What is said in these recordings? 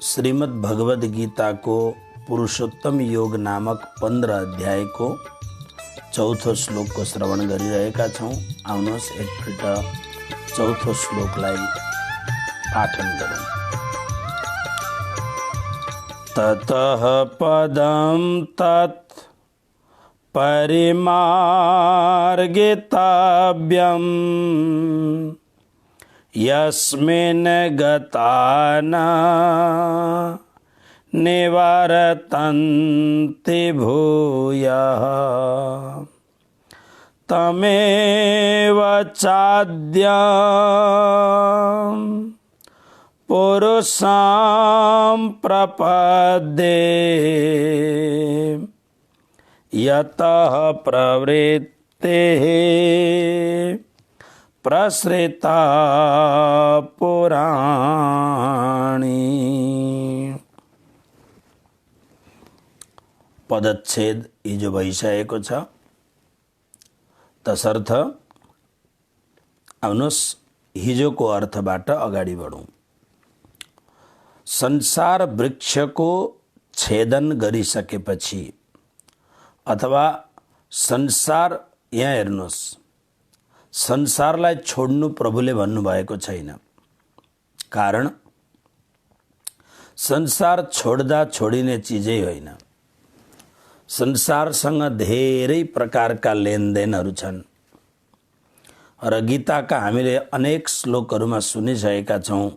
श्रीमद् भगवद गीता को पुरुषोत्तम योग नामक 15 अध्याय को चौथो श्लोक को श्रवण गरिरहेका छौं। आउनुहोस् एकपल्ट चौथो श्लोकलाई पाठन गरौँ। ततः पदं तत् परिमार्गितव्यम् यस्मिन् गता न निवर्तन्ति भूयः तमेव चाद्यं पुरुषं प्रपद्ये यतः प्रवृत्तेः प्रसृता पुराणी। पदच्छेद हिजो भइसकेको छ, तसर्थ आउनुहोस् हिजोको अर्थबाट अगाडि बढौँ। संसार वृक्षको छेदन गरिसकेपछि अथवा संसार, यहाँ हेर्नुहोस्, संसारलाई छोड्नु प्रभुले भन्नुभएको छैन। कारण संसार छोड्दा छोडिने चिजै होइन। संसारसँग धेरै प्रकारका लेनदेनहरू छन् र गीताका हामीले अनेक श्लोकहरूमा सुनिसकेका छौँ।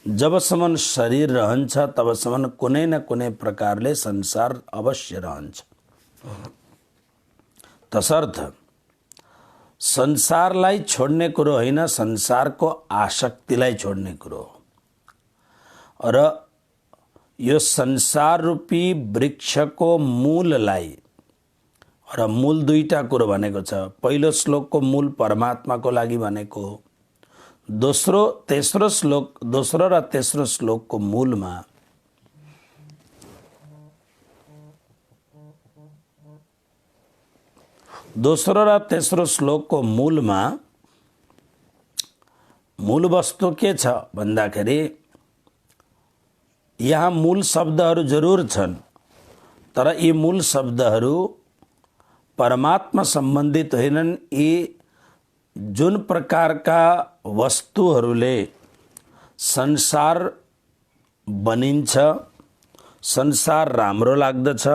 जबसम्म शरीर रहन्छ तबसम्म कुनै न कुनै प्रकारले संसार अवश्य रहन्छ। तसर्थ संसारलाई छोड्ने कुरो होइन, संसारको आसक्तिलाई छोड्ने कुरो हो। र यो संसार रूपी वृक्षको मूललाई, र मूल दुईटा कुरो भनेको छ। पहिलो श्लोकको मूल परमात्माको लागि भनेको हो। दोस्रो र तेस्रो श्लोकको मूलमा दोस्रो र तेस्रो श्लोकको मूलमा मूल वस्तु के छ भन्दाखेरि यहाँ मूल शब्दहरू जरुर छन्, तर यी मूल शब्दहरू परमात्मा सम्बन्धित होइनन्। यी जुन प्रकारका वस्तुहरूले संसार बनिन्छ, संसार राम्रो लाग्दछ,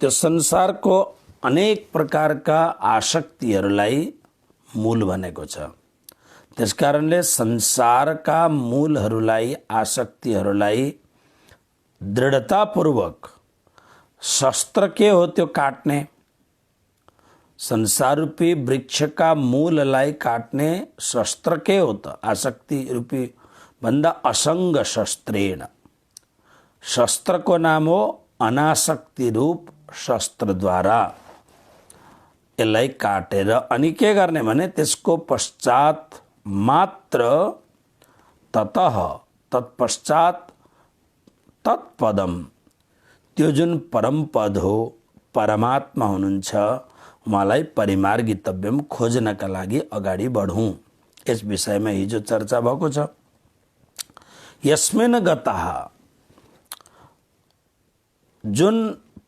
त्यो संसारको अनेक प्रकारका आसक्तिहरूलाई मूल भनेको छ। त्यसकारणले संसारका मूलहरूलाई, आसक्तिहरूलाई दृढतापूर्वक शस्त्र के हो त्यो काट्ने, संसार रूपी वृक्षका मूललाई काट्ने शस्त्र के हो त आसक्ति रूपी भन्दा असंग शस्त्रेण। शस्त्रको नाम हो अनासक्ति रूप शस्त्रद्वारा यसलाई काटेर अनि के गर्ने भने त्यसको पश्चात मात्र ततः तत्पश्चात तत्पदम, त्यो जुन परम पद हो, परमात्मा हुनुहुन्छ, उहाँलाई परिमार्गितव्यम खोज्नका लागि अगाडि बढौँ। यस विषयमा हिजो चर्चा भएको छ। यस्मिन् गतः, जुन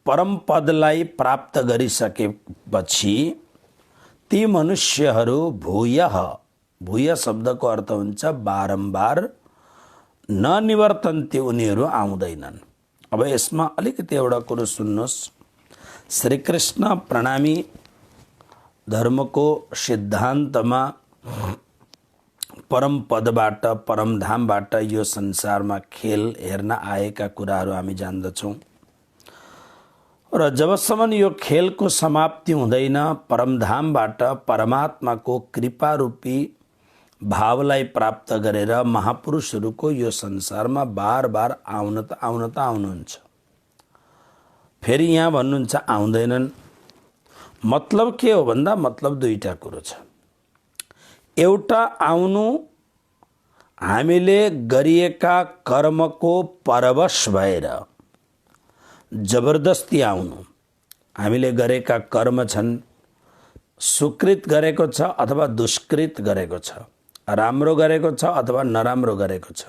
परम पदलाई प्राप्त गरिसकेपछि ती मनुष्यहरू भूयः, भूय शब्दको अर्थ हुन्छ बारम्बार, न निवर्तन्ति, उनीहरू आउँदैनन्। अब यसमा अलिकति एउटा कुरो सुन्नुहोस्। श्रीकृष्ण प्रणामी धर्मको सिद्धान्तमा परम पदबाट, परमधामबाट यो संसारमा खेल हेर्न आएका कुराहरू हामी जान्दछौँ। र जबसम्म यो खेलको समाप्ति हुँदैन, परमधामबाट परमात्माको कृपा रूपी भावलाई प्राप्त गरेर महापुरुषहरूको यो संसारमा बार बार आउनुहुन्छ। फेरि यहाँ भन्नुहुन्छ आउँदैनन्। मतलब के हो भन्दा मतलब दुईटा कुरो छ। एउटा आउनु हामीले गरिएका कर्मको परवश भएर जबरदस्ती आउनु। हामीले गरेका कर्म छन्, सुकृत गरेको छ अथवा दुष्कृत गरेको छ, राम्रो गरेको छ अथवा नराम्रो गरेको छ,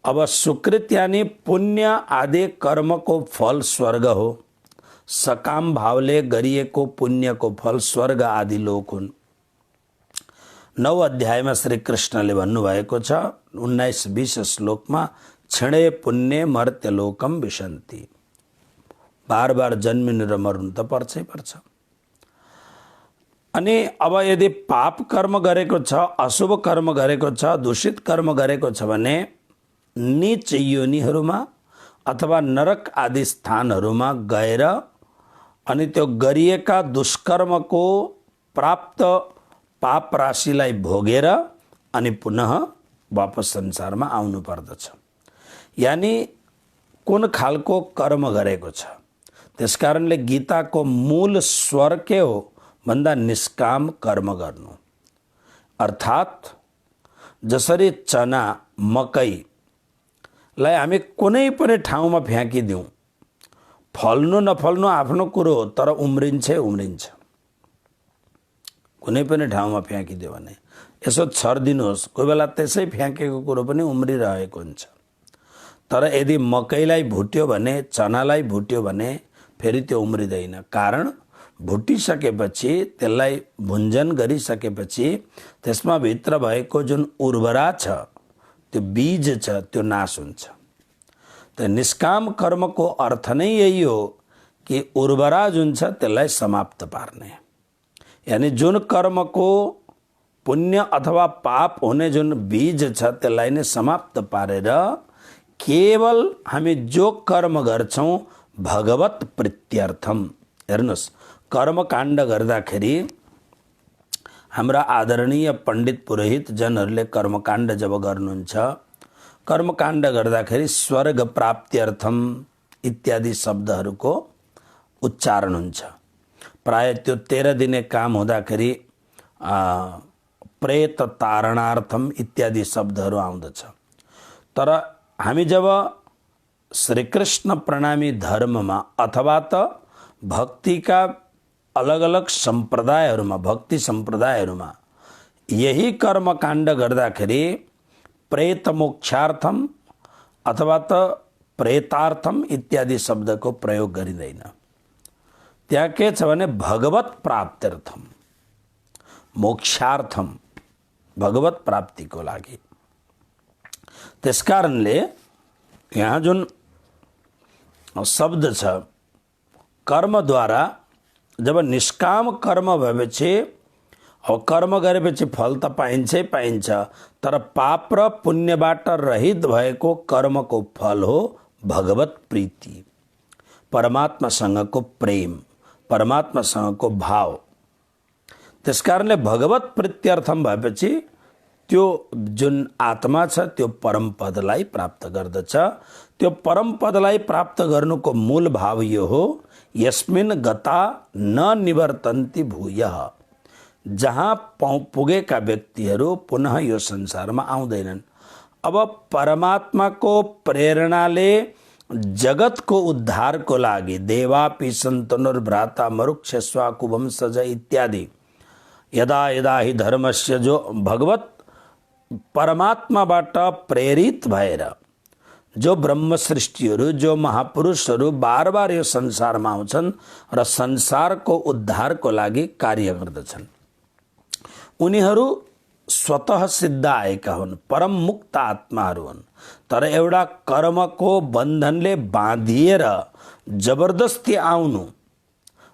अब सुकृत यानी पुण्य आदि कर्म को फल स्वर्ग हो, सकाम भावले गरिएको पुण्यको फल स्वर्ग आदि लोक हुन्। 9 अध्यायमा श्री कृष्णले भन्नुभएको छ 19-20 श्लोकमा, क्षणे पुण्य मर्त्य लोकम विशन्ति। बार बार जन्मिनु र मर्नु त पर्छै पर्छ। अनि अब यदि पाप कर्म गरेको छ, अशुभ कर्म गरेको छ, दूषित कर्म गरेको छ भने नीच योनिहरूमा अथवा नरक आदि स्थानहरूमा गएर अनि त्यो गरिएका दुष्कर्मको प्राप्त पाप राशिलाई भोगेर अनि पुनः वापस संसारमा आउनु पर्दछ। यानी कुन खालको कर्म गरेको छ। त्यसकारणले गीताको मूल स्वर के हो भन्दा निष्काम कर्म गर्नु। अर्थात् जसरी चना मकैलाई हामी कुनै पनि ठाउँमा फ्याँकिदिउँ, फल्नु नफल्नु आफ्नो कुरो हो, तर उम्रिन्छै उम्रिन्छ। कुनै पनि ठाउँमा फ्याँकिदियो भने यसो छरिदिनुहोस्, कोही बेला त्यसै फ्याँकेको कुरो पनि उम्रिरहेको हुन्छ। तर यदि मकैलाई भुट्यो भने, चनालाई भुट्यो भने फेरि त्यो उम्रिँदैन। कारण भुटिसकेपछि, त्यसलाई भुन्जन गरिसकेपछि त्यसमा भित्र भएको जुन उर्वरा छ, त्यो बीज छ, त्यो नाश हुन्छ। त निष्काम कर्मको अर्थ नै यही हो कि उर्वरा जुन छ त्यसलाई समाप्त पार्ने। यानी जुन कर्मको पुण्य अथवा पाप हुने जुन बीज छ त्यसलाई नै समाप्त पारेर केवल हामी जो कर्म गर्छौँ भगवत प्रीत्यर्थम। हेर्नुहोस्, कर्मकाण्ड गर्दाखेरि हाम्रा आदरणीय पण्डित पुरोहित जनहरूले कर्मकाण्ड जब गर्नुहुन्छ, कर्मकाण्ड गर्दाखेरि स्वर्ग प्राप्त्यर्थम इत्यादि शब्दहरूको उच्चारण हुन्छ। प्राय त्यो 13 दिने काम हुँदाखेरि प्रेत तारणार्थम इत्यादि शब्दहरू आउँदछ। तर हामी जब श्रीकृष्ण प्रणामी धर्ममा अथवा त भक्तिका अलग अलग सम्प्रदायहरूमा, भक्ति सम्प्रदायहरूमा यही कर्मकाण्ड गर्दाखेरि प्रेत मोक्षार्थम अथवा त प्रेतार्थम इत्यादि शब्दको प्रयोग गरिँदैन। त्यहाँ के छ भने भगवत प्राप्त्यर्थम, मोक्षार्थम, भगवत प्राप्तिको लागि। त्यसकारणले यहाँ जुन शब्द छ कर्मद्वारा, जब निष्काम कर्म भएपछि अब कर्म गरेपछि फल त पाइन्छै पाइन्छ, तर पाप र पुण्यबाट रहित भएको कर्मको फल हो भगवत प्रीति, परमात्मासँगको प्रेम, परमात्मासँगको भाव। त्यसकारणले भगवत प्रीत्यर्थम भएपछि त्यो जुन आत्मा छ त्यो परम पदलाई प्राप्त गर्दछ। त्यो परम पदलाई प्राप्त गर्नुको मूल भाव यो हो, यस्मिन् गता न निवर्तन्ति भूयः। जहाँ पुगेका व्यक्तिहरू पुनः यो संसारमा आउँदैनन्। अब परमात्माको प्रेरणाले जगतको उद्धारको लागि देवापि सन्तनुर्भ्राता मरुक्षस्वा कुवंशज इत्यादि यदा यदा हि धर्मस्य, जो भगवत परमात्माबाट प्रेरित भएर जो ब्रह्म सृष्टिहरू, जो महापुरुषहरू बार बार यो संसारमा आउँछन् र संसारको उद्धारको लागि कार्य गर्दछन्, उनीहरू स्वतः सिद्ध आएका हुन्, परम मुक्त आत्माहरू हुन्। तर एउटा कर्मको बन्धनले बाँधिएर जबरदस्ती आउनु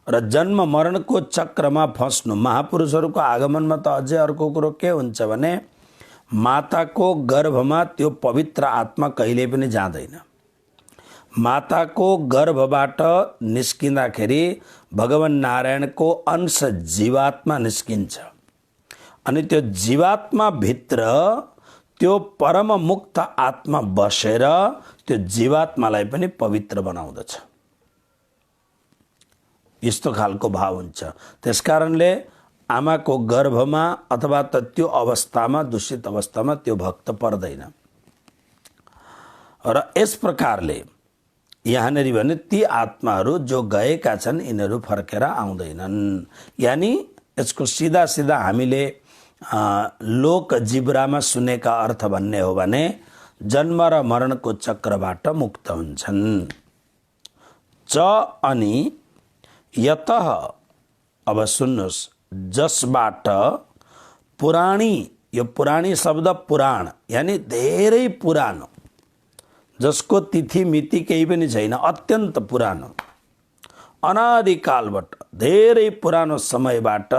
र जन्म मरणको चक्रमा फस्नु। महापुरुषहरूको आगमनमा त अझै अर्को कुरो के हुन्छ भने माताको गर्भमा त्यो पवित्र आत्मा कहिले पनि जाँदैन। माताको गर्भबाट निस्किँदाखेरि भगवान नारायणको अंश जीवात्मा निस्किन्छ अनि त्यो जीवात्मा भित्र त्यो परम मुक्त आत्मा बसेर त्यो जीवात्मालाई पनि पवित्र बनाउँदछ। यस्तो खालको भाव हुन्छ। त्यसकारणले आमाको गर्भमा अथवा त त्यो अवस्थामा, दूषित अवस्थामा त्यो भक्त पर्दैन। र यस प्रकारले यहाँनिर भने ती आत्माहरू जो गएका छन् यिनीहरू फर्केर आउँदैनन्। यानी यसको सिधा सिधा हामीले लोक जिब्रामा सुनेका अर्थ भन्ने हो भने जन्म र मरणको चक्रबाट मुक्त हुन्छन्। च अनि यतः, अब सुन्नुहोस्, जसबाट पुराणी, यो पुराणी शब्द पुराण यानी धेरै पुरानो, जसको तिथि मिति केही पनि छैन, अत्यन्त पुरानो, अनादिकालबाट धेरै पुरानो समयबाट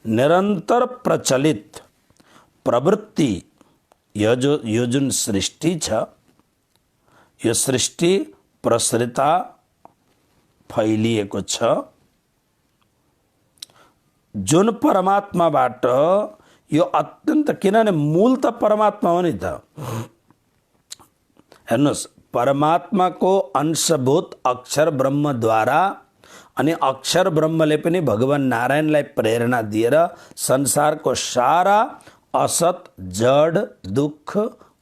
निरन्तर प्रचलित प्रवृत्ति, यो जुन सृष्टि छ, यो सृष्टि प्रसृता फैलिएको छ, जुन परमात्माबाट यो अत्यन्त, किनभने मूल त परमात्मा हो नि त। हेर्नुहोस्, परमात्माको अंशभूत अक्षर ब्रह्मद्वारा अनि अक्षर ब्रह्मले पनि भगवान नारायणलाई प्रेरणा दिएर संसारको सारा असत, जड, दुःख,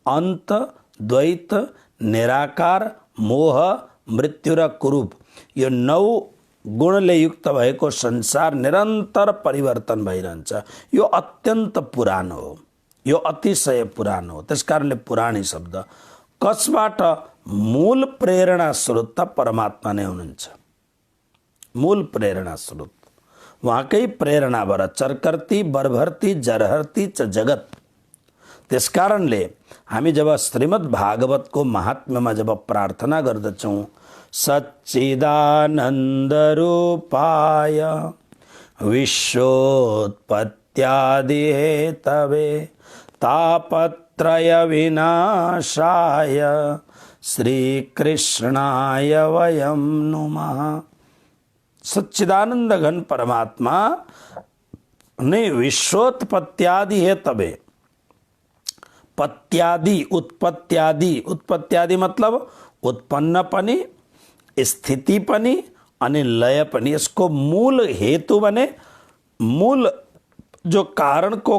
अन्त, द्वैत, निराकार, मोह, मृत्यु र कुरूप, यो 9 गुणले युक्त भएको संसार निरन्तर परिवर्तन भइरहन्छ। यो अत्यन्त पुरानो हो, यो अतिशय पुरानो हो, त्यसकारणले पुराणी शब्द। कसबाट? मूल प्रेरणा स्रोत त परमात्मा नै हुनुहुन्छ। मूल प्रेरणा स्रोत उहाँकै प्रेरणाबाट चरकर्ती बरभर्ती जरहर्ती च जगत। त्यसकारणले हामी जब श्रीमद् भागवतको महात्म्यमा जब प्रार्थना गर्दछौँ, सच्चिदानन्दरूपाय विश्वोत्पत्त्यादिहेतवे तापत्रय विनाशाय श्रीकृष्णाय वयं नुमः। सच्चिदानंद घन परमात्मा ने विश्वोत्पत्त्यादि है तबे, पत्यादि, उत्पत्त्यादि, उत्पत्त्यादि मतलब उत्पन्न पनि, स्थिति पनि अनि लय पनि। यसको मूल हेतु बने, मूल जो कारण को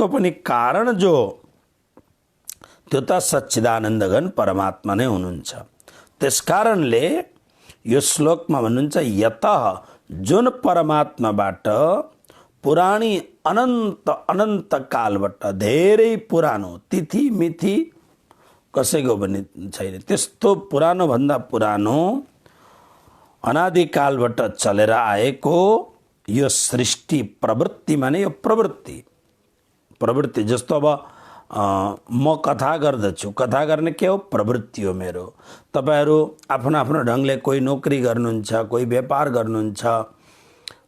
पनि कारण जो, त्यो त सच्चिदानंद घन परमात्मा नै हुनुहुन्छ। त्यसकारणले यो श्लोकमा भन्नुहुन्छ, यतः, जुन परमात्माबाट पुराणी अनन्त अनन्त कालबाट, धेरै पुरानो, तिथि मिथि कसैको पनि छैन, त्यस्तो पुरानो भन्दा पुरानो अनादिकालबाट चलेर आएको यो सृष्टि प्रवृत्ति माने यो प्रवृत्ति जस्तो अब म कथा गर्दछु, कथा गर्ने के हो? प्रवृत्ति हो मेरो। तपाईहरू आफ्नो आफ्नो ढङ्गले कोही नोकरी गर्नुहुन्छ, कोही व्यापार गर्नुहुन्छ,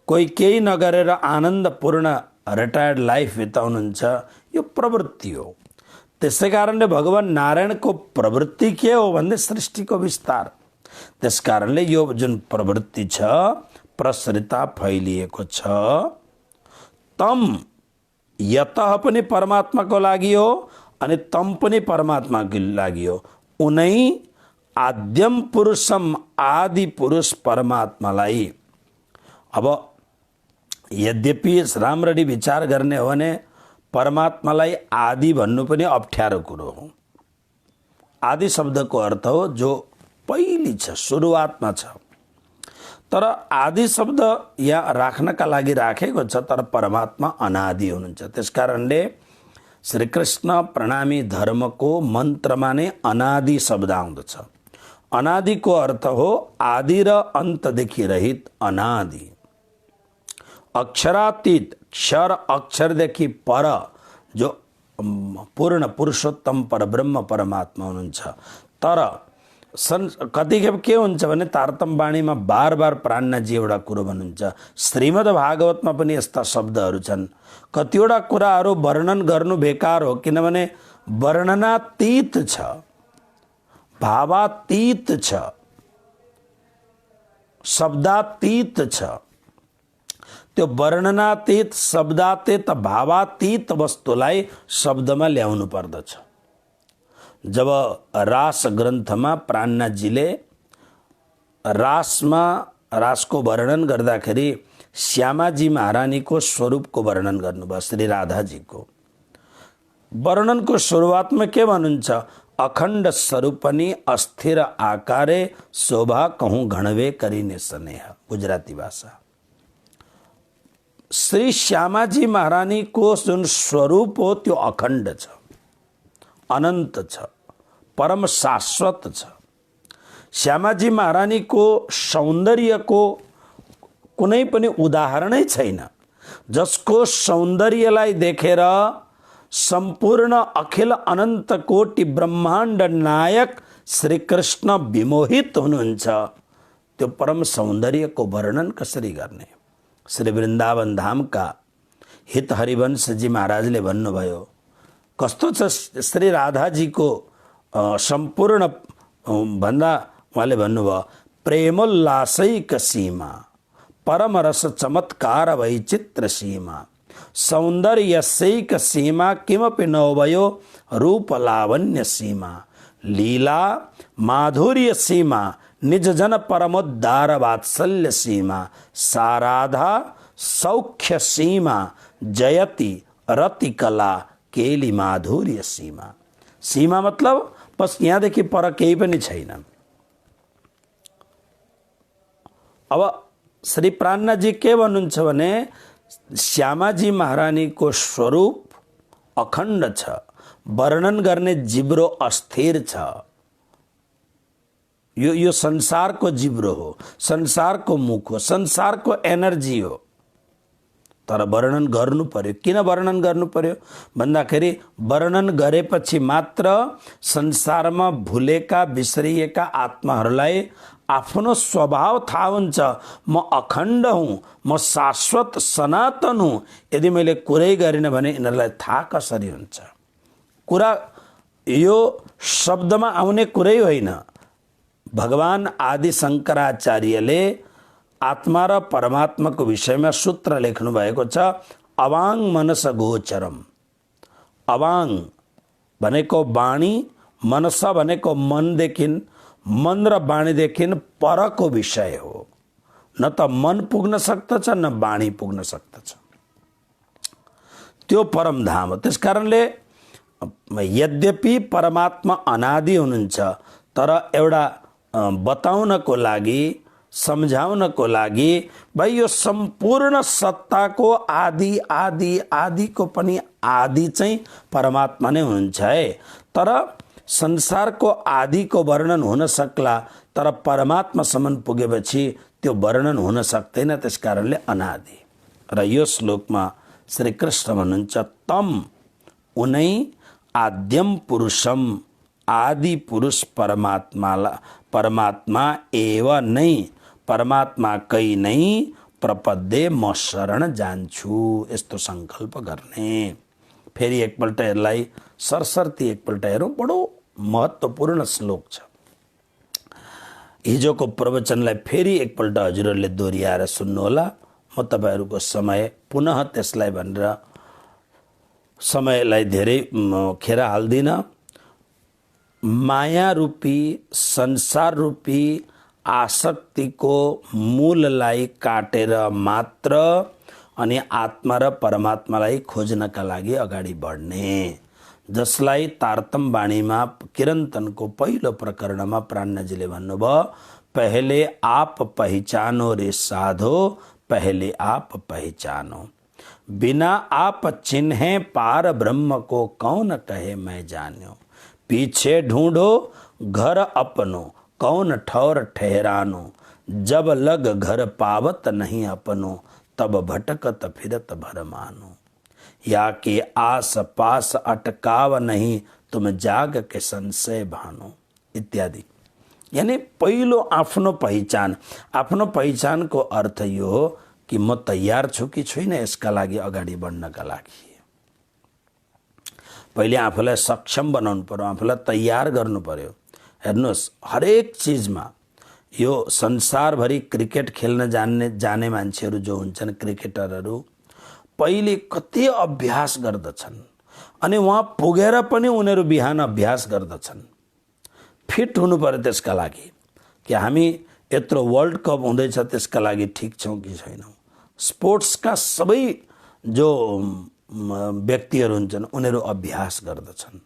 कोही केही नगरेर आनन्दपूर्ण रिटायर्ड लाइफ बिताउनुहुन्छ, यो प्रवृत्ति हो। त्यसै कारणले भगवान नारायणको प्रवृत्ति के हो भन्ने सृष्टिको विस्तार। त्यसकारणले यो जुन प्रवृत्ति छ प्रसृता फैलिएको छ, तम यतः पनि परमात्माको लागि हो अनि तम पनि परमात्माको लागि हो। उनै आद्यम पुरुषम, आदि पुरुष परमात्मालाई। अब यद्यपि राम्ररी विचार गर्ने हो भने परमात्मालाई आदि भन्नु पनि अप्ठ्यारो कुरो हो। आदि शब्दको अर्थ हो जो पहिली छ, सुरुवातमा छ। तर आदि शब्द यहाँ राख्नका लागि राखेको छ, तर परमात्मा अनादि हुनुहुन्छ। त्यसकारणले श्रीकृष्ण प्रणामी धर्मको मन्त्रमा नै अनादि शब्द आउँदछ। अनादिको अर्थ हो आदि र अन्तदेखि रहित अनादि। अक्षरातीत, क्षर अक्षरदेखि पर जो पूर्ण पुरुषोत्तम परब्रह्म परमात्मा हुनुहुन्छ। तर कतिखेप के हुन्छ भने तारतम्यवाणीमा बार बार प्राणनाथजी एउटा कुरो भन्नुहुन्छ, श्रीमद् भागवतमा पनि यस्ता शब्दहरू छन्। कतिवटा कुराहरू वर्णन गर्नु बेकार हो, किनभने वर्णनातीत छ, भावातीत छ, शब्दातीत छ। त्यो वर्णनातीत, शब्दातीत, भावातीत वस्तुलाई शब्दमा ल्याउनु पर्दछ। जब रास ग्रन्थमा प्राणनाथजीले रासको वर्णन गर्दाखेरि श्यामाजी महारानीको स्वरूपको वर्णन गर्नुभयो, श्री राधाजीको वर्णनको सुरुवातमा के भन्नुहुन्छ? अखण्ड स्वरूपनी अस्थिर आकारे शोभा कहूँ घणवे करिने स्नेह। गुजराती भाषा। श्री श्यामाजी महारानीको जुन स्वरूप हो त्यो अखण्ड छ, अनन्त छ, परम शाश्वत छ। श्यामाजी महारानीको सौन्दर्यको कुनै पनि उदाहरणै छैन, जसको सौन्दर्यलाई देखेर सम्पूर्ण अखिल अनन्त कोटि ब्रह्माण्ड नायक श्री कृष्ण विमोहित हुनुहुन्छ। त्यो परम सौन्दर्यको वर्णन कसरी गर्ने? श्री वृन्दावन धामका हित हरिवंशजी महाराजले भन्नुभयो, कस्तो छ श्री राधाजीको सम्पूर्ण भन्दा उहाँले भन्नुभयो, प्रेमोल्लासैक सीमा, परम रस चमत्कार वैचित्र सीमा, सौन्दर्यसैक सीमा, किमपि नोभयो रूप लावण्य सीमा, लीला माधुर्य सीमा, निज जन परमोद्धार वात्सल्य सीमा, साराधा सौख्य सीमा, जयति रति कला केली माधुर्य सीमा। सीमा मतलब बस यहाँदेखि पर केही पनि छैन। अब श्री प्राणनाथजी के भन्नुहुन्छ भने, श्यामाजी महारानीको स्वरूप अखण्ड छ, वर्णन गर्ने जिब्रो अस्थिर छ। यो संसारको जिब्रो हो, संसारको मुख हो, संसारको एनर्जी हो, तर वर्णन गर्नु पर्यो। किन वर्णन गर्नु पर्यो भन्दाखेरि वर्णन गरेपछि मात्र संसारमा भुलेका बिसरिएका आत्माहरूलाई आफ्नो स्वभाव थाहा हुन्छ। म अखण्ड हुँ, म शाश्वत सनातन हुँ। यदि मैले कुरै गरिनँ भने यिनीहरूलाई थाहा कसरी हुन्छ? कुरा यो शब्दमा आउने कुरै होइन। भगवान आदि शङ्कराचार्यले आत्मा र परमात्माको विषयमा सूत्र लेख्नु भएको छ, अवाङ मनस गोचरम। अवाङ भनेको वाणी, मनस भनेको मनदेखि, मन र वाणीदेखि परको विषय हो। न त मन पुग्न सक्दछ न वाणी पुग्न सक्दछ, त्यो परम धाम हो। त्यस कारणले यद्यपि परमात्मा अनादि हुनुहुन्छ, तर एउटा बताउनको लागि, सम्झाउनको लागि, भाइ यो सम्पूर्ण सत्ताको आदि आदि आदिको पनि आदि चाहिँ परमात्मा नै हुनुहुन्छ है। तर संसारको आदिको वर्णन हुन सक्ला, तर परमात्मासम्म पुगेपछि त्यो वर्णन हुन सक्दैन। त्यस कारणले अनादि। र यो श्लोकमा श्री कृष्ण भन्नुहुन्छ, तम उनै आद्यम पुरुषम, आदि पुरुष परमात्मा एव नै, परमात्माकै नै प्रपद्ये म शरण जान्छु। यस्तो सङ्कल्प गर्ने। फेरि एकपल्ट यसलाई सरसर्ती एकपल्ट हेरौँ। बडो महत्त्वपूर्ण श्लोक छ। हिजोको प्रवचनलाई फेरि एकपल्ट हजुरहरूले दोहोऱ्याएर सुन्नुहोला। म तपाईँहरूको समय पुनः त्यसलाई भनेर समयलाई धेरै खेर हाल्दिनँ। माया रूपी, संसार रूपी आसक्तिको मूललाई काटेर मात्र अनि आत्मा र परमात्मालाई खोज्नका लागि अगाडि बढ्ने, जसलाई तारतम वाणीमा किरन्तनको पहिलो प्रकरणमा प्राणनाथजीले भन्नुभयो, पहले आप पहिचानो रे साधो, पहले आप पहिचानो, बिना आप चिन्हे पार ब्रह्म को कौन कहे मैं जान्यो, पीछे ढूंढो घर अपनो, कौन ठौर ठहरानो, जब लग घर पावत नहीं अपनो, तब भटकत फिरत भर मानो, या के आस पास अटकाव नहीं, तुम जाग के संशय भानो, इत्यादि। यानी पहिलो आफ्नो पहिचान। आफ्नो पहिचानको अर्थ यो हो कि म तयार छु कि छुइनँ यसका लागि अगाडि बढ्नका लागि। पहिले आफूलाई सक्षम बनाउनु पर्यो, आफूलाई तयार गर्नु पर्यो। हेर्नुहोस्, हरेक चिजमा यो संसारभरि क्रिकेट खेल्न जाने मान्छेहरू जो हुन्छन्, क्रिकेटरहरू, पहिले कति अभ्यास गर्दछन् अनि वहाँ पुगेर पनि उनीहरू बिहान अभ्यास गर्दछन्। फिट हुनु पर्यो त्यसका लागि कि हामी यत्रो वर्ल्ड कप हुँदैछ त्यसका लागि ठिक छौँ कि छैनौँ। स्पोर्ट्सका सबै जो व्यक्तिहरू हुन्छन् उनीहरू अभ्यास गर्दछन्।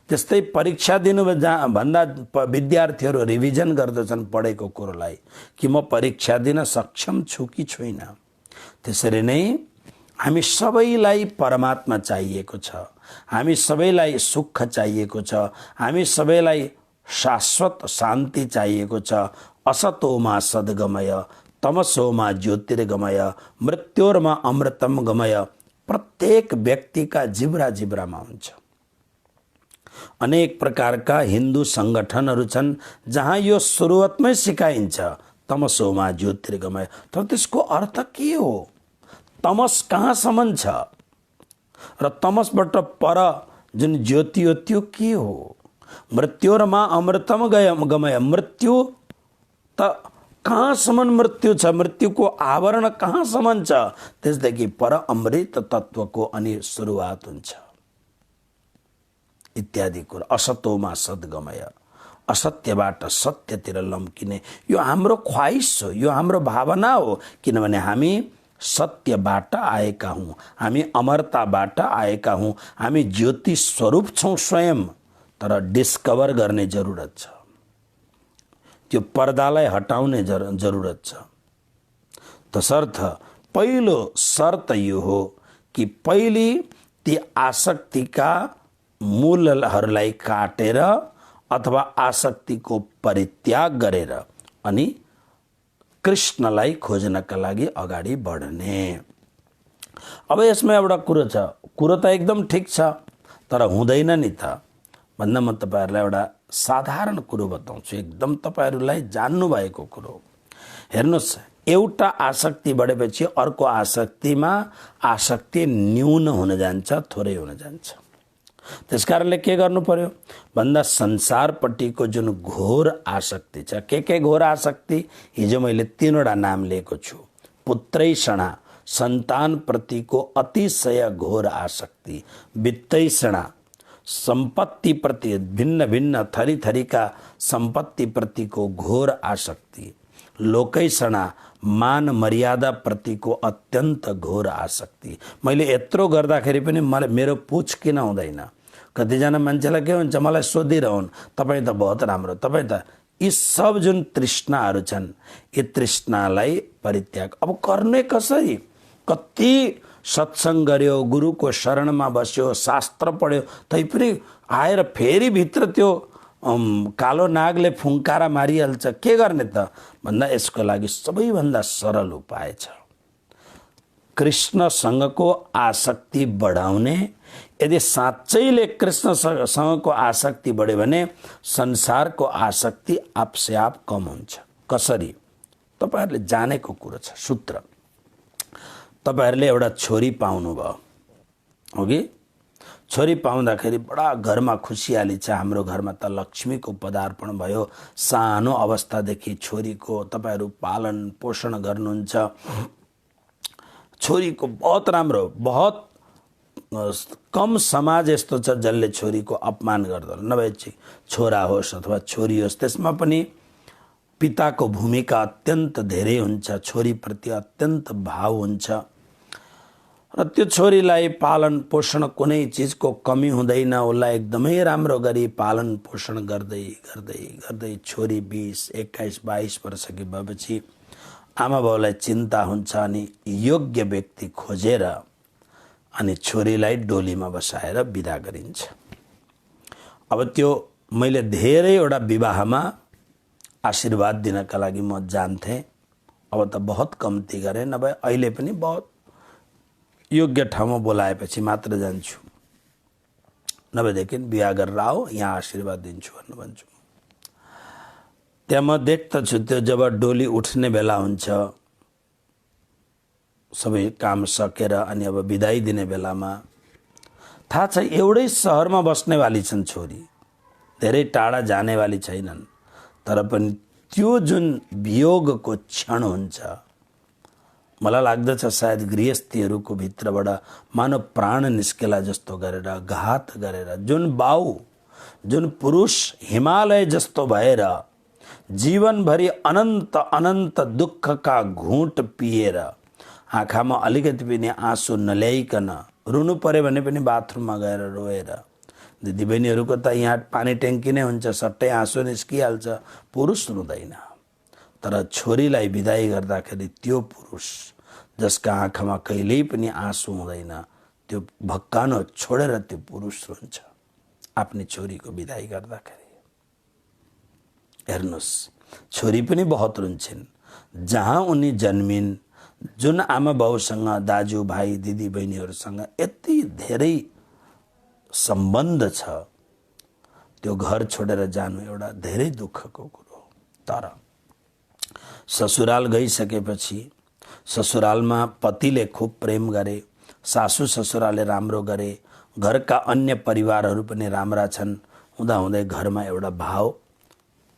त्यस्तै परीक्षा दिनु भन्दा विद्यार्थीहरू रिभिजन गर्दछन् पढेको कुरोलाई कि म परीक्षा दिन सक्षम छु कि छुइनँ। त्यसरी नै हामी सबैलाई परमात्मा चाहिएको छ, हामी सबैलाई सुख चाहिएको छ, हामी सबैलाई शाश्वत शान्ति चाहिएको छ। असतोमा सद्गमय तमसोमा ज्योतिर्गमय मृत्योर्मा अमृतम गमय प्रत्येक व्यक्तिका जिब्रा जिब्रामा हुन्छ। अनेक प्रकारका हिन्दू संगठनहरू छन् जहाँ यो सुरुवातमै सिकाइन्छ तमसोमा ज्योतिर्गमय। तर त्यसको अर्थ के हो? तमस कहाँसम्म छ र तमसबाट पर जुन ज्योति हो त्यो के हो? मृत्योरमा अमृतम गमय, मृत्यु त कहाँसम्म मृत्यु छ, मृत्युको आवरण कहाँसम्म छ, त्यसदेखि पर अमृत तत्त्वको अनि सुरुवात हुन्छ इत्यादि कुरा। असतोमा सद्गमय, असत्यबाट सत्यतिर लम्किने यो हाम्रो ख्वाइस हो, यो हाम्रो भावना हो, किनभने हामी सत्यबाट आएका हौँ, हामी अमरताबाट आएका हौँ, हामी ज्योति स्वरूप छौँ स्वयं। तर डिस्कभर गर्ने जरुरत छ, त्यो पर्दालाई हटाउने जरुरत छ। तसर्थ पहिलो शर्त यो हो कि पहिले ती आसक्तिका मूलहरूलाई काटेर अथवा आसक्तिको परित्याग गरेर अनि कृष्णलाई खोज्नका लागि अगाडि बढ्ने। अब यसमा एउटा कुरो छ, कुरो त एकदम ठिक छ तर हुँदैन नि त भन्दा म तपाईहरुलाई एउटा साधारण कुरो बताउँछु, एकदम तपाईहरुलाई जान्नु भएको कुरो। हेर्नुस्, एउटा आसक्ति बढेपछि अर्को आसक्तिमा आसक्ति न्यून हुन जान्छ, थोरै हुन जान्छ। त्यसकारणले के गर्नु पर्यो भन्दा संसारपट्टिको जुन घोर आसक्ति छ, के घोर आसक्ति, हिजो मैले तीनवटा नाम लिएको छु। पुत्रैषणा सन्तान प्रतिको अतिशय घोर आसक्ति, वित्तैषणा सम्पत्ति प्रति भिन्न भिन्न थरी थरीका सम्पत्ति प्रतिको घोर आसक्ति, लोकैषणा मान मर्यादा प्रतिको अत्यन्त घोर आसक्ति। मैले यत्रो गर्दाखेरि पनि मलाई मेरो पुछ किन हुँदैन? कतिजना मान्छेलाई के हुन्छ, मलाई सोधिरहन् तपाईँ त बहुत राम्रो, तपाईँ त, यी सब जुन तृष्णाहरू छन् यी तृष्णालाई परित्याग अब गर्ने कसरी? कति सत्संग गर्यो, गुरुको शरणमा बस्यो, शास्त्र पढ्यो, तैपनि आएर फेरि भित्र त्यो कालो नागले फुङ्कारा मारिहाल्छ। के गर्ने त भन्दा यसको लागि सबैभन्दा सरल उपाय छ, कृष्णसँगको आसक्ति बढाउने। यदि साँच्चैले कृष्णसँगको आसक्ति बढ्यो भने संसारको आसक्ति आपसे आप कम हुन्छ। कसरी? तपाईहरुले जानेको कुरो छ, सूत्र। तपाईहरुले एउटा छोरी पाउनु भयो, हो कि? छोरी पाउँदाखेरि बडा घरमा खुसियाली छ। हाम्रो घरमा त लक्ष्मीको पदार्पण भयो। सानो अवस्थादेखि छोरीको तपाईहरु पालन पोषण गर्नुहुन्छ। छोरीको बहुत राम्रो, बहुत कम समाज यस्तो छ जसले छोरीको अपमान गर्दैन। नभए छोरा होस् अथवा छोरी होस्, त्यसमा पनि पिताको भूमिका अत्यन्त धेरै हुन्छ, छोरीप्रति अत्यन्त भाव हुन्छ र त्यो छोरीलाई पालन पोषण कुनै चिजको कमी हुँदैन। उसलाई एकदमै राम्रो गरी पालन पोषण गर्दै गर्दै गर्दै छोरी 20, 21, 22 वर्षकी भएपछि आमा बाउलाई चिन्ता हुन्छ अनि योग्य व्यक्ति खोजेर अनि छोरीलाई डोलीमा बसाएर बिदा गरिन्छ। अब त्यो मैले धेरैवटा विवाहमा आशीर्वाद दिनका लागि म जान्थेँ। अब त बहुत कम्ती गरेँ, नभए अहिले पनि बहुत योग्य ठाउँमा बोलाएपछि मात्र जान्छु, नभएदेखि बिहा गरेर आओ यहाँ आशीर्वाद दिन्छु भन्छु। त्यहाँ म देख्दछु त्यो जब डोली उठ्ने बेला हुन्छ, सबै काम सकेर अनि अब बिदाई दिने बेलामा थाहा छ एउटै सहरमा बस्नेवाली छन् छोरी, धेरै टाढा जानेवाली छैनन्, तर पनि त्यो जुन वियोगको क्षण हुन्छ, मलाई लाग्दछ सायद गृहस्थीहरूको भित्रबाट मानव प्राण निस्केला जस्तो गरेर घात गरेर जुन बाउ, जुन पुरुष हिमालय जस्तो भएर जीवनभरि अनन्त अनन्त दुःखका घुँट पिएर आँखामा अलिकति पनि आँसु नल्याइकन रुनु पर्यो भने पनि बाथरुममा गएर रोएर, दिदीबहिनीहरूको त यहाँ पानी ट्याङ्की नै हुन्छ, सट्टै आँसु निस्किहाल्छ, पुरुष रुँदैन। तर छोरीलाई बिदाई गर्दाखेरि त्यो पुरुष जसका आँखामा कहिल्यै पनि आँसु हुँदैन, त्यो भक्कानो छोडेर त्यो पुरुष रुन्छ आफ्नी छोरीको विदाई गर्दाखेरि। हेर्नुहोस्, छोरी पनि बहुत रुन्छन्। जहाँ उनी जन्मिन्, जुन आमा बाउसँग, दाजु भाइ दिदी बहिनीहरूसँग यति धेरै सम्बन्ध छ, त्यो घर छोडेर जानु एउटा धेरै दुःखको कुरो हो। तर ससुराल गइसकेपछि ससुरालमा पतिले खूब प्रेम गरे, सासू ससुराले राम्रो गरे, घरका अन्य परिवारहरू पनि राम्रा छन्, हुँदाहुँदै घरमा एउटा भाव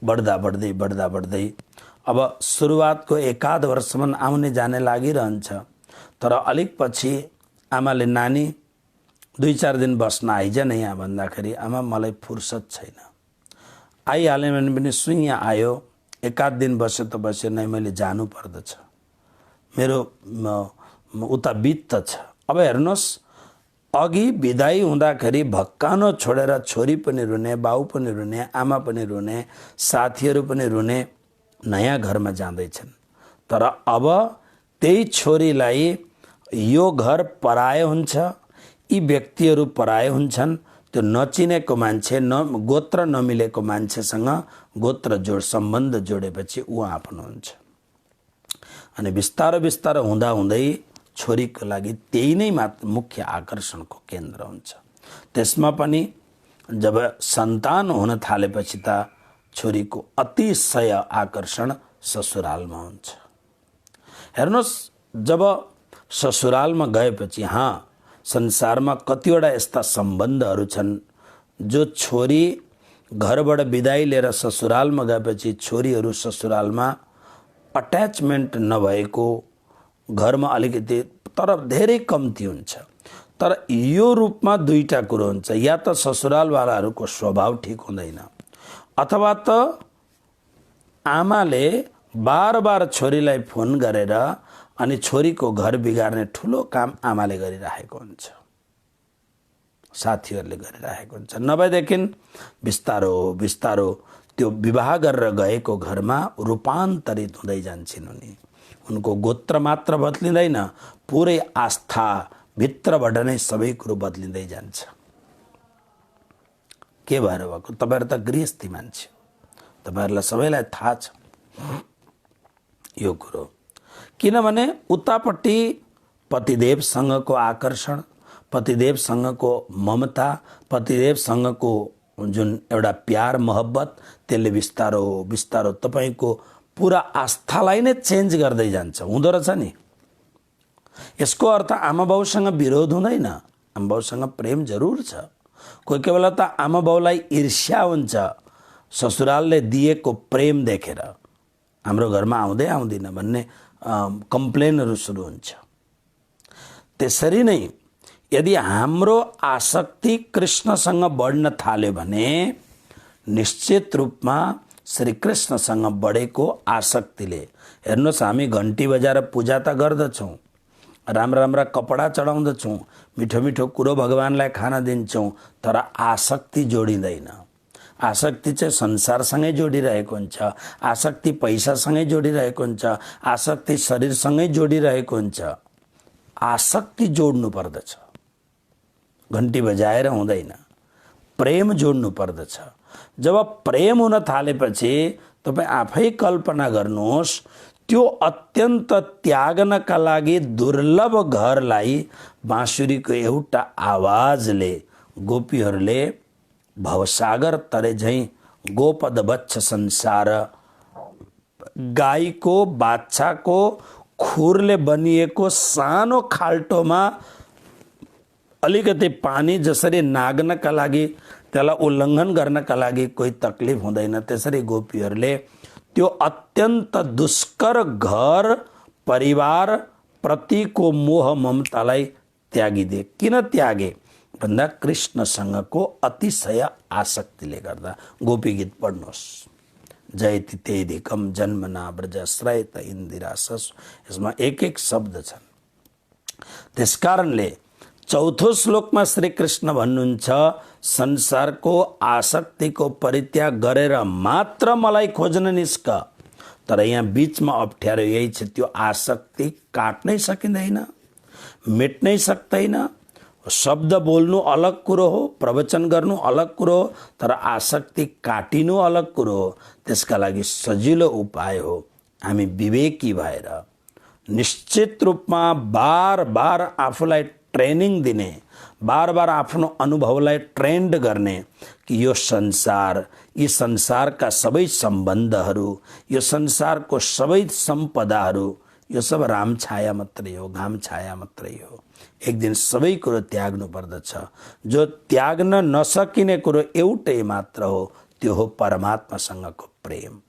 बढ्दा बढ्दै अब सुरुवातको एकाध वर्षसम्म आउने जाने लागिरहन्छ। तर अलिक पछि आमाले नानी 2-4 दिन बस्न आइज न यहाँ भन्दाखेरि आमा मलाई फुर्सद छैन, आइहाल्यो भने पनि सुइँ आयो, एकाध दिन बस्यो त बस्यो, नै मैले जानु पर्दछ, मेरो उता बित्त छ। अब हेर्नुहोस्, अघि विदाई हुँदाखेरि भक्कानो छोडेर छोरी पनि रुने, बाउ पनि रुने, आमा पनि रुने, साथीहरू पनि रुने, नयाँ घरमा जाँदैछन्। तर अब त्यही छोरीलाई यो घर पराय हुन्छ, यी व्यक्तिहरू पराय हुन्छन्। त्यो नचिनेको मान्छे, गोत्र नमिलेको मान्छेसँग गोत्र सम्बन्ध जोडेपछि ऊ आफ्नो हुन्छ। अनि बिस्तारो हुँदै छोरीको लागि त्यही नै मुख्य आकर्षणको केन्द्र हुन्छ। त्यसमा पनि जब सन्तान हुन थालेपछि त छोरीको अतिशय आकर्षण ससुरालमा हुन्छ। हेर्नुहोस्, जब ससुरालमा गएपछि संसारमा कतिवटा यस्ता सम्बन्धहरू छन् जो छोरी घरबाट विदाई लिएर ससुरालमा गएपछि छोरीहरू ससुरालमा अट्याचमेन्ट नभएको, घरमा अलिकति तर धेरै कम्ती हुन्छ। तर यो रूपमा दुईटा कुरो हुन्छ, या त ससुरालवालाहरूको स्वभाव ठिक हुँदैन, अथवा त आमाले बार छोरीलाई फोन गरेर अनि छोरीको घर बिगार्ने ठुलो काम आमाले गरिरहेको हुन्छ, साथीहरूले गरिरहेको हुन्छ। नभएदेखि बिस्तारो त्यो विवाह गरेर गएको घरमा रूपान्तरित हुँदै जान्छन् उनी। उनको गोत्र मात्र बदलिँदैन, पुरै आस्था भित्रबाट नै सबै कुरो बदलिँदै जान्छ। के भएर भएको? तपाईहरु त गृहस्थी मान्छे, तपाईहरुलाई सबैलाई थाहा छ यो कुरो। किनभने उतापट्टि पतिदेवसँगको आकर्षण, पतिदेवसँगको ममता, पतिदेवसँगको जुन एउटा प्यार मोहब्बत, त्यसले बिस्तारो तपाईको पूरा आस्थालाई नै चेन्ज गर्दै जान्छ। हुँदो रहेछ नि। यसको अर्थ आमा बाउसँग विरोध हुँदैन, आमा बाउसँग प्रेम जरुर छ। कोही कोही बेला त आमा बाउलाई ईर्ष्या हुन्छ ससुरालले दिएको प्रेम देखेर, हाम्रो घरमा आउँदैन भन्ने कम्प्लेनहरु सुरु हुन्छ। त्यसरी नै यदि हाम्रो आसक्ति कृष्णसँग बढ्न थाल्यो भने निश्चित रूपमा श्री कृष्णसँग बढेको आसक्तिले, हेर्नुहोस् हामी घण्टी बजाएर पूजा त गर्दछौं, राम्रा कपडा चढाउँदछौं, मिठो कुरो भगवानलाई खान दिन्छौं, तर आसक्ति जोडिँदैन। आसक्ति चाहिँ संसारसँगै जोडिरहेको हुन्छ, आसक्ति पैसासँगै जोडिरहेको हुन्छ, आसक्ति शरीरसँगै जोडिरहेको हुन्छ। आसक्ति जोड्नु पर्दछ, घण्टी बजाएर हुँदैन, प्रेम जोड्नु पर्दछ। जब प्रेम हुन थालेपछि तपाई आफै कल्पना गर्नुहोस्, त्यो अत्यन्त त्याग्नका लागि दुर्लभ घरलाई बाँसुरीको एउटा आवाजले गोपीहरूले भवसागर तरे झैं गोपद बच्छ संसार, गाईको बाछाको खुरले बनिएको सानो खाल्टोमा अलिकति पानी जसरी नाग्नका लागि, त्यसलाई उल्लङ्घन गर्नका लागि कोही तकलिफ हुँदैन, त्यसरी गोपीहरूले त्यो अत्यन्त दुष्कर घर परिवार प्रतिको मोह ममतालाई त्यागिदिए। किन त्यागे भन्दा कृष्णसँगको अतिशय आसक्तिले गर्दा। गोपी गीत पढ्नुहोस्। जयति तेधिकम जन्मना ब्रजश्रयत इन्दिरा ससु, यसमा एक शब्द छन्। त्यसकारणले चौथो श्लोकमा श्री कृष्ण भन्नुहुन्छ, संसारको आसक्तिको परित्याग गरेर मात्र मलाई खोज्न निस्क, तर यहाँ बीचमा अप्ठ्यारो यही छ, त्यो आसक्ति काट्नै सकिँदैन, मेट्नै सक्दैन। शब्द बोल्नु अलग कुरो हो, प्रवचन गर्नु अलग कुरो हो, तर आसक्ति काटिनु अलग कुरो हो। त्यसका लागि सजिलो उपाय हो हामी विवेकी भएर निश्चित रूपमा बार बार आफूलाई ट्रेनिङ दिने, बार बार आफ्नो अनुभवलाई ट्रेन्ड गर्ने कि यो संसार, यी संसारका सबै सम्बन्धहरू, यो संसारको सबै सम्पदाहरू, यो सब राम छाया मात्रै हो, घाम छाया मात्रै हो। एक दिन सबै कुरो त्याग्नु पर्दछ। जो त्याग्न नसकिने कुरो एउटै मात्र हो, त्यो हो परमात्मासँगको प्रेम।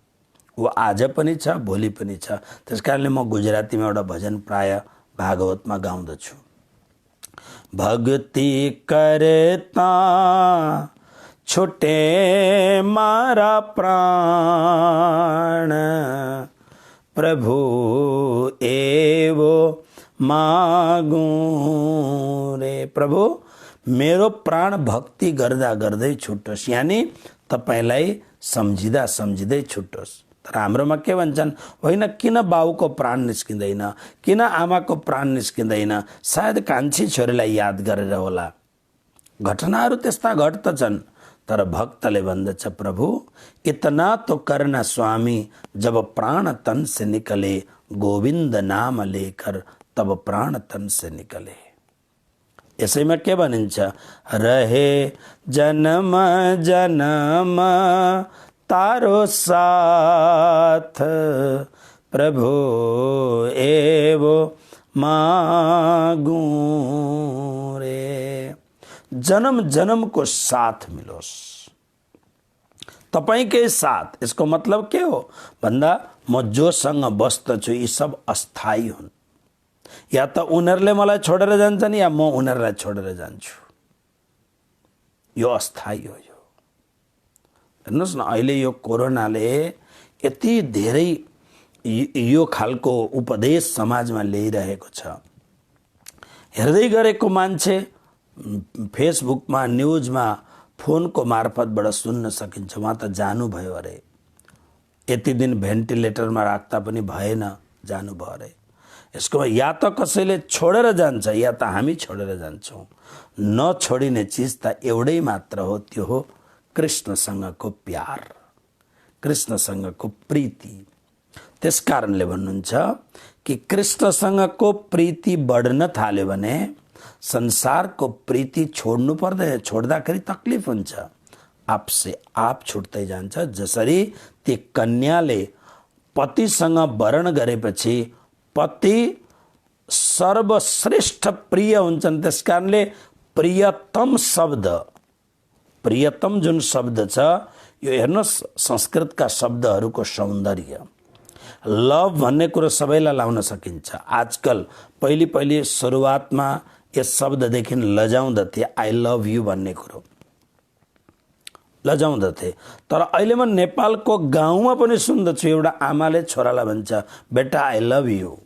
वो आज पनि छ, भोलि पनि छ। त्यसकारणले म गुजरातीमा एउटा भजन प्राय भागवतमा गाउँदछु। भक्ति करता छुटे मारा प्राण, प्रभु एवो मागू रे। प्रभु मेरो प्राण भक्ति गर्दा गर्दै छुटोस्, यानी तपाईलाई सम्झिँदा सम्झिँदै छुटोस्। तर हाम्रोमा के भन्छन्, होइन किन बाउको प्राण निस्किँदैन, किन आमाको प्राण निस्किँदैन, सायद कान्छी छोरीलाई याद गरेर होला। घटनाहरू त्यस्ता घट्दछन्, तर भक्तले भन्दछ, प्रभु इतना तो करना स्वामी, जब प्राण तन से निकले, गोविंद नाम लेकर तब प्राण तन से निकले। यसैमा के भनिन्छ, रहे जन्म जन्म तारो साथ, प्रभु एवो मागू रे। जन्म जन्म को साथ मिलोस्, तपाईकै साथ। यसको मतलब के हो भन्दा, म जोसँग बस्दछु यी सब अस्थायी हुन्। या त उनीहरूले मलाई छोडेर जान्छन्, या म उनीहरूलाई छोडेर जान्छु। यो अस्थायी हो। यो हेर्नुहोस् न, अहिले यो कोरोनाले यति धेरै यो खालको उपदेश समाजमा ल्याइरहेको छ। हेर्दै गरेको मान्छे फेसबुकमा, न्युजमा, फोनको मार्फतबाट सुन्न सकिन्छ। उहाँ त जानुभयो अरे, यति दिन भेन्टिलेटरमा राख्दा पनि भएन, जानुभयो अरे। यसको या त कसैले छोडेर जान्छ, या त हामी छोडेर जान्छौँ। नछोडिने चिज त एउटै मात्र हो, त्यो हो कृष्णसँगको प्यार, कृष्णसँगको प्रीति। त्यसकारणले भन्नुहुन्छ कि कृष्णसँगको प्रीति बढ्न थाल्यो भने संसारको प्रीति छोड्नु पर्दैन। छोड्दाखेरि तकलिफ हुन्छ, आपसे आप छुट्दै जान्छ। जसरी ती कन्याले पतिसँग वरण गरेपछि पति सर्वश्रेष्ठ प्रिय हुन्छन्। त्यसकारणले प्रियतम शब्द, प्रियतम जुन शब्द छ, यो हेर्नुहोस् संस्कृतका शब्दहरूको सौन्दर्य। लभ भन्ने कुरो सबैलाई लाउन सकिन्छ। आजकल पहिले सुरुवातमा यस शब्ददेखि लजाउँदथे, आई लभ यू भन्ने कुरो लजाउँदथे। तर अहिले म नेपालको गाउँमा पनि सुन्दछु, एउटा आमाले छोरालाई भन्छ, बेटा आई लभ यू।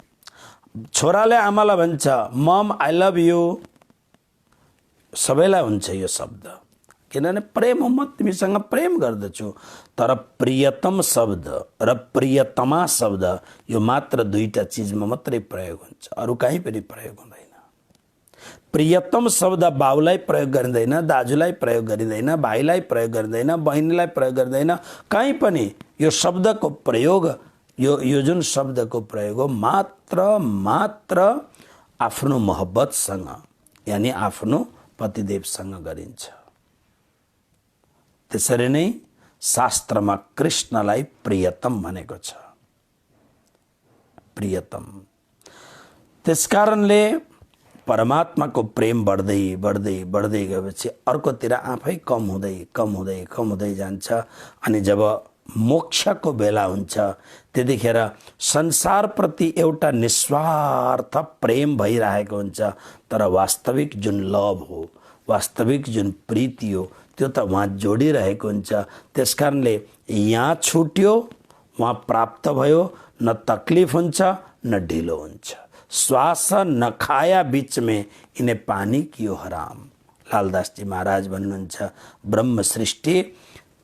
छोराले आमालाई भन्छ, मम आई लभ यू। सबैलाई हुन्छ यो शब्द, किनभने प्रेम हो, म तिमीसँग प्रेम गर्दछु। तर प्रियतम शब्द र प्रियतमा शब्द यो मात्र दुईटा चिजमा मात्रै प्रयोग हुन्छ, अरू कहीँ पनि प्रयोग हुँदैन। प्रियतम शब्द बाउलाई प्रयोग गरिँदैन, दाजुलाई प्रयोग गरिँदैन, भाइलाई प्रयोग गरिँदैन, बहिनीलाई प्रयोग गरिँदैन, कहीँ पनि यो शब्दको प्रयोग, यो जुन शब्दको प्रयोग हो, मात्र आफ्नो मोहब्बतसँग, यानी आफ्नो पतिदेवसँग गरिन्छ। त्यसरी नै शास्त्रमा कृष्णलाई प्रियतम भनेको छ, प्रियतम। त्यसकारणले परमात्माको प्रेम बढ्दै बढ्दै बढ्दै गएपछि अर्कोतिर आफै कम हुँदै जान्छ। अनि जब मोक्षको बेला हुन्छ त्यतिखेर संसारप्रति एउटा निस्वार्थ प्रेम भइरहेको हुन्छ। तर वास्तविक जुन लभ हो, वास्तविक जुन प्रीति हो, त्यो त वहाँ जोडिरहेको हुन्छ। त्यसकारणले यहाँ छुट्यो, वहाँ प्राप्त भयो, न तकलिफ हुन्छ न ढिलो हुन्छ। श्वास न खाया बीच में इन्हें पानी कियो हराम। लालदास जी महाराज भन्नुहुन्छ, ब्रह्म सृष्टि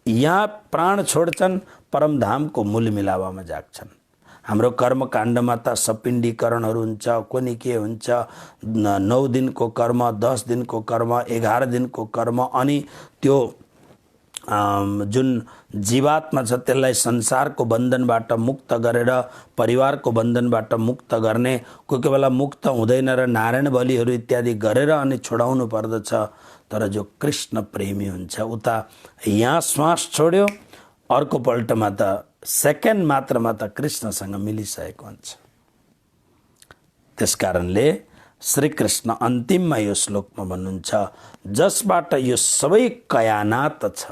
यहाँ प्राण छोड्छन्, परमधामको मूल मिलावामा जाग्छन्। हाम्रो कर्मकाण्डमा त सपिण्डीकरणहरू हुन्छ, कुनै के हुन्छ, 9 दिनको कर्म, 10 दिनको कर्म, 11 दिनको कर्म, अनि त्यो जुन जीवात्मा छ त्यसलाई संसारको बन्धनबाट मुक्त गरेर परिवारको बन्धनबाट मुक्त गर्ने, कोही कोही बेला मुक्त हुँदैन र नारायण बलिहरू इत्यादि गरेर अनि छोडाउनु पर्दछ। तर जो कृष्ण प्रेमी हुन्छ उता यहाँ श्वास छोड्यो, अर्को पल्टमा त सेकेन्ड मात्रमा त कृष्णसँग मिलिसकेको हुन्छ। त्यसकारणले श्रीकृष्ण अन्तिममा यो श्लोकमा भन्नुहुन्छ, जसबाट यो सबै कयानात छ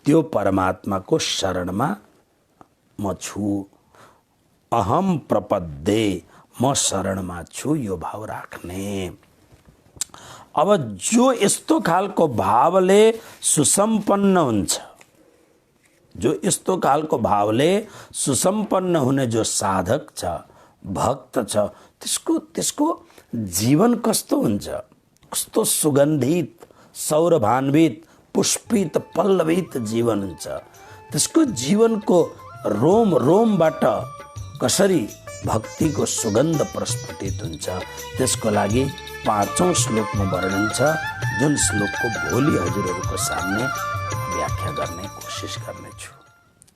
त्यो परमात्माको शरणमा म छु, अहम प्रपद्ये, म शरणमा छु, यो भाव राख्ने। अब जो यस्तो खालको भावले सुसम्पन्न हुन्छ, जो यस्तो खालको भावले सुसम्पन्न हुने जो साधक छ, भक्त छ, त्यसको जीवन कस्तो हुन्छ? कस्तो सुगन्धित, सौरभान्वित, पुष्पित, पल्लवित जीवन हुन्छ। त्यसको जीवनको रोम रोमबाट कसरी भक्तिको सुगन्ध प्रस्फुटित हुन्छ, त्यसको लागि 5औं श्लोकमा वर्णन छ, जुन श्लोकको भोलि हजुरहरूको सामने व्याख्या गर्ने कोसिस गर्नेछु।